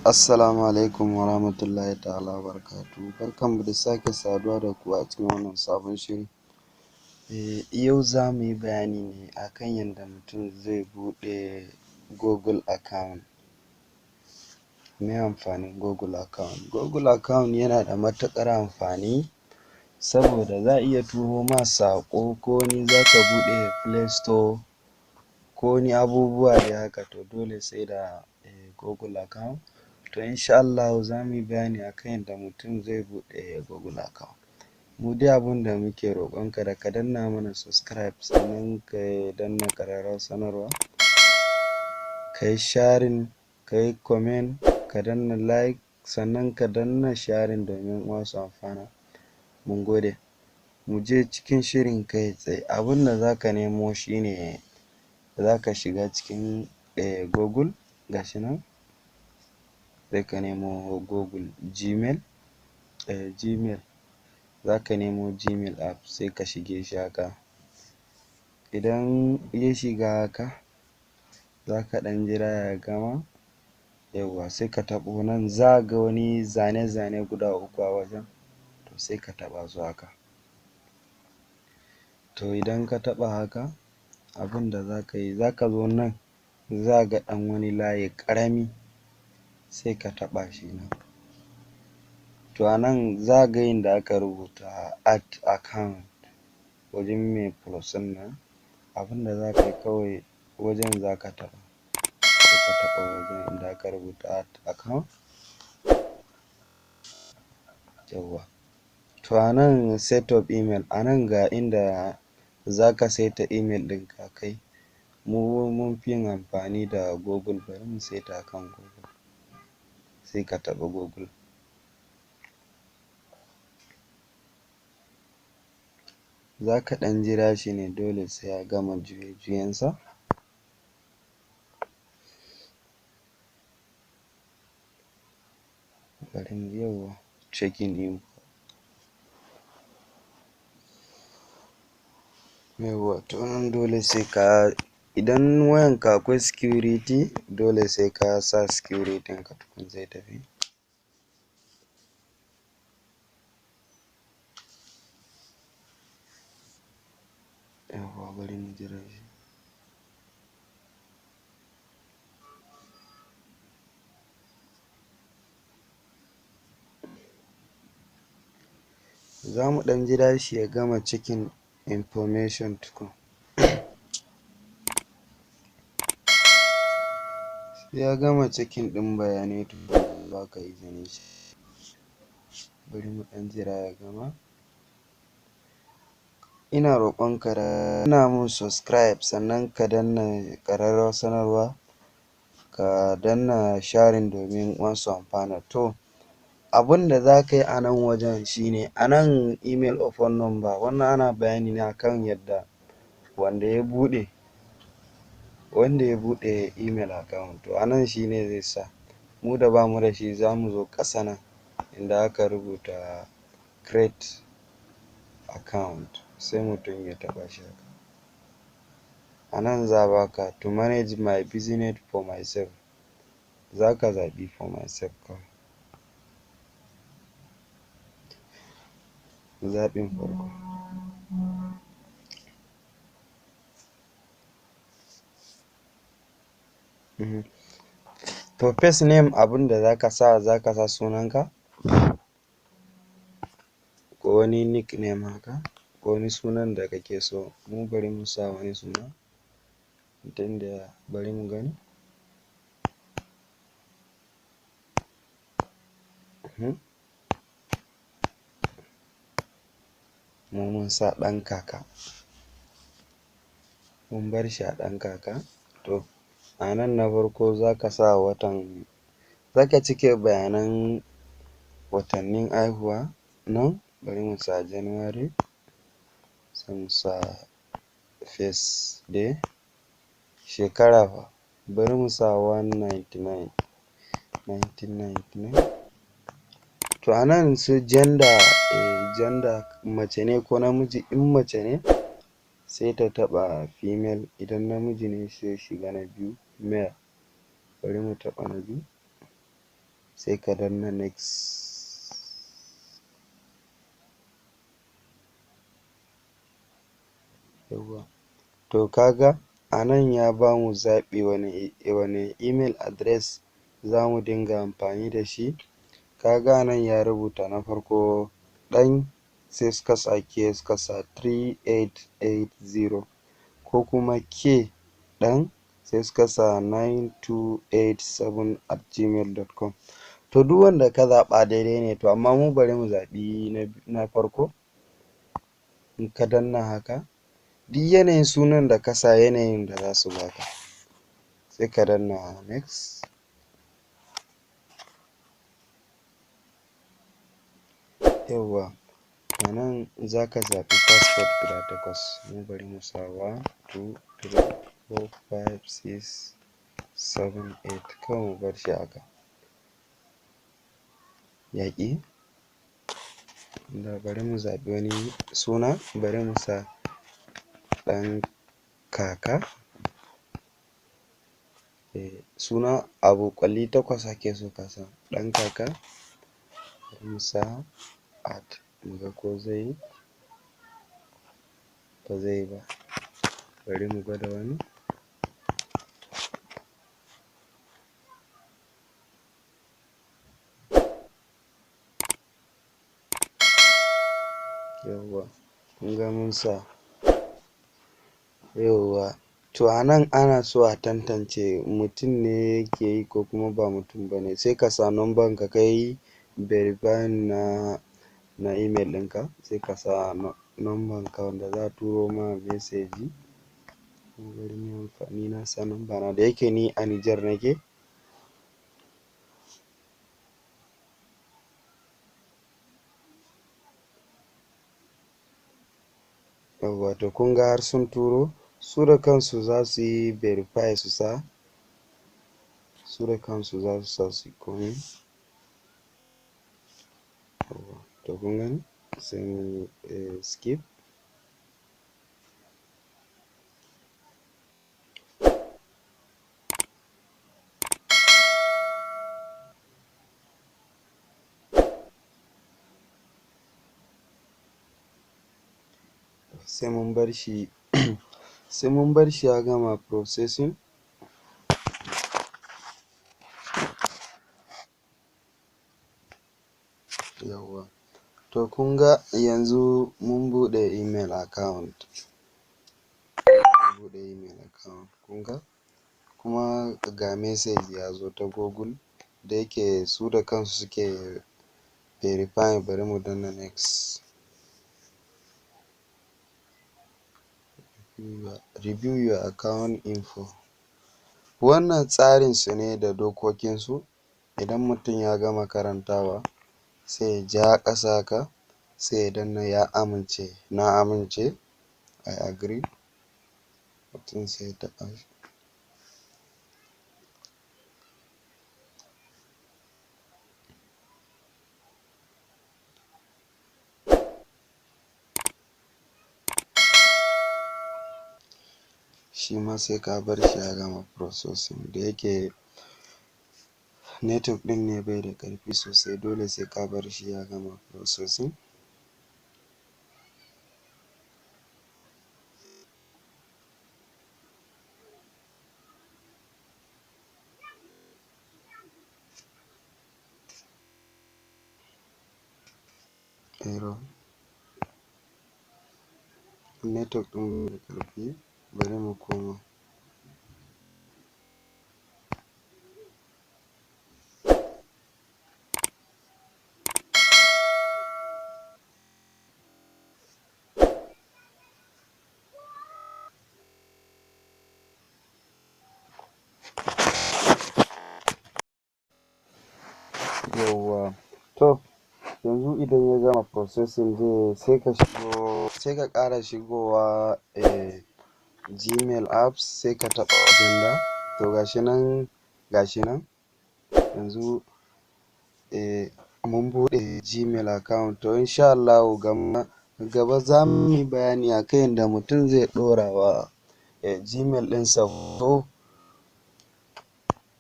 Assalamu alaikum wa rahmatullahi ta'ala wa barakatuhu. Barkanmu da sake saduwa da ku a cikin wannan sabon shiri. Yau za mu yi bayani ne akan yadda mutum zai buɗe Google account. Me amfanin Google account? Google account yana da matuƙar amfani saboda za a iya turo ma saƙo, ko wani za ka buɗe Play Store ko wani abubuwa dai haka, to dole sai da Google account. To insha Allahu za mu yi bayani akan yadda mutum zai buɗe Google account. Mu dai abin da muke roƙonka da ka danna mana subscribe, sannan ka danna ƙararrawar sanarwa, ka yi sharing, ka yi comment, ka danna like, sannan ka danna sharing domin wasu amfana. Mun gode. Mu je cikin shirin kai tsaye. Abin da za ka nemo shine za ka shiga cikin Google, gashi nan. Sai ka nemo Google Gmail, za ka nemo Gmail app sai ka shige shi haka. Idan ya shiga haka, za ka ɗan jira ya gama, yawwa sai ka taɓo nan, za ka ga wani zane-zane guda uku a wajen, to sai ka taɓa su haka. To idan ka taɓa haka, abin da za ka yi, za ka zo nan, za ka ga ɗan wani layi ƙarami, sai ka taɓa shi nan. To a nan za ka ga inda aka rubuta add account, wajen mai plus ɗin nan. Abin da za ka yi kawai, wajen za ka taɓa, sai ka taɓa wajen inda aka rubuta add account, yawwa. To a nan set up email, a nan ga inda za ka saita email ɗinka kai. Mu mun fi yin amfani da Google, bari mu saita akan Google. Sai ka taɓa Google. Za ka ɗan jira shi ne, dole sai ya gama juye-juyensa. Bari mu yawwa checking in. Yawwa, to nan dole sai ka, idan wayanka akwai security, dole sai ka sa security ka tukun zai tafi. Yawwa, bari mu jira shi. Za mu ɗan jira shi ya gama checking information tukun. Ya gama checking ɗin bayanai tukun za ka izinin shi. Bari mu ɗan jira ya gama. Ina roƙonka da danna mun subscribe, sannan ka danna ƙararrawar sanarwa, ka danna sharing domin wasu amfana. To abin da za ka yi a nan wajen shine, a nan email or phone number, wannan ana bayani ne akan yadda wanda ya buɗe email account, to a nan shi ne zai sa. Mu da ba mu da shi, za mu zo ƙasa nan inda aka rubuta create account, sai mutum ya taɓa shi haka. A nan za a baka to manage my business for myself, za ka zaɓi for myself kawai. Zaɓin farko. To first name, abin da za ka sa sunanka, ko wani nickname haka, ko wani sunan da kake so. Mu bari mu sa wani suna, tunda bari mu gani. Mu mun sa ɗan kaka, mun bar shi a ɗan kaka. To a nan na farko za ka sa watan, za ka cike bayanan watannin haihuwa nan. Bari mu sa January, sai mu sa first day. Shekara fa, bari mu sa 1999. To a nan su gender, gender mace ne ko namiji, in mace ne sai ta taɓa female, idan namiji ne sai shiga na biyu male. Bari mu taɓa na biyu sai ka danna next. Yawwa, to kaga a nan ya bamu zaɓi wane email address za mu dinga amfani da shi. Kaga nan ya rubuta na farko ɗan sai suka sa ke suka sa 3880, ko kuma ke ɗan sai suka sa 9287 @gmail.com. To duk wanda ka zaɓa daidai ne, to amma mu bari mu zaɓi na farko. In ka danna haka, duk yanayin sunan da ka sa yanayin da za su baka, sai ka danna next. Yawwa, a nan za ka zaɓi passport guda 8. Mu bari mu sa 1 2 3 4 5 6 7 8, kawai mu bar shi haka. Yaƙi da bari mu zaɓi wani suna, bari mu sa ɗan kaka. Suna abu ƙwalli 8 ake so ka sa, ɗan kaka. Bari mu sa mu ga ko zai yi, ba zai yi ba. Bari mu gwada wani. Yawwa, kun ga mun sa. Yawwa, to a nan ana so a tantance mutum ne yake yi ko kuma ba mutum ba ne. Sai ka sa number ka kai verifying na email ɗinka, sai ka sa number ka wanda za a turo ma message. Bari mu yi amfani, na sa number na da yake ni a Nijar nake. Yawwa, to kun ga har sun turo, su da kansu za su yi verify su sa, su da kansu za su sa su komai. Yawwa, to kun gani sai mu skip. Sai mun bar shi sai mun bar shi ya gama processing. Yawwa, to kun ga yanzu mun buɗe email account. Kun ga kuma ga message ya zo ta Google, da yake su da kansu suke verify. Bari mu danna next. Review your account info. Wannan tsarin su ne da dokokin su. Idan mutum ya gama karantawa sai ya ja ƙasa haka, sai ya danna ya amince, na amince, I agree. Mutum sai ya taɓa shi. Shi ma sai ka bar shi ya gama processing, da yake network ɗin ne bai da ƙarfi sosai, dole sai ka bar shi ya gama processing. Error, network ɗin bai da ƙarfi, bari mu koma. Yawwa, to yanzu idan ya gama processing sai ka ƙara shigowa Gmail apps, sai ka taɓa agenda. To gashi nan yanzu mun buɗe Gmail account. To insha Allahu gaba za mu yi bayani akan yadda mutum zai ɗora wa Gmail ɗinsa hoto.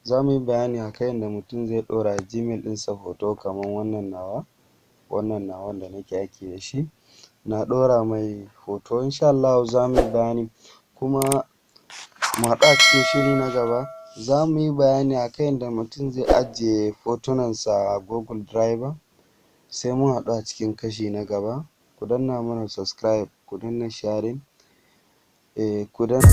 Za mu yi bayani akan yadda mutum zai ɗora Gmail ɗinsa hoto kamar wannan nawa da nake aiki da shi. Na ɗora mai hoto insha Allahu za mu yi bayani, kuma mu haɗu a cikin shiri na gaba. Za mu yi bayani akan yadda mutum zai ajiye hotunansa a Google Drive. Sai mun haɗu a cikin kashi na gaba. Ku danna mana subscribe, ku danna sharing, ku danna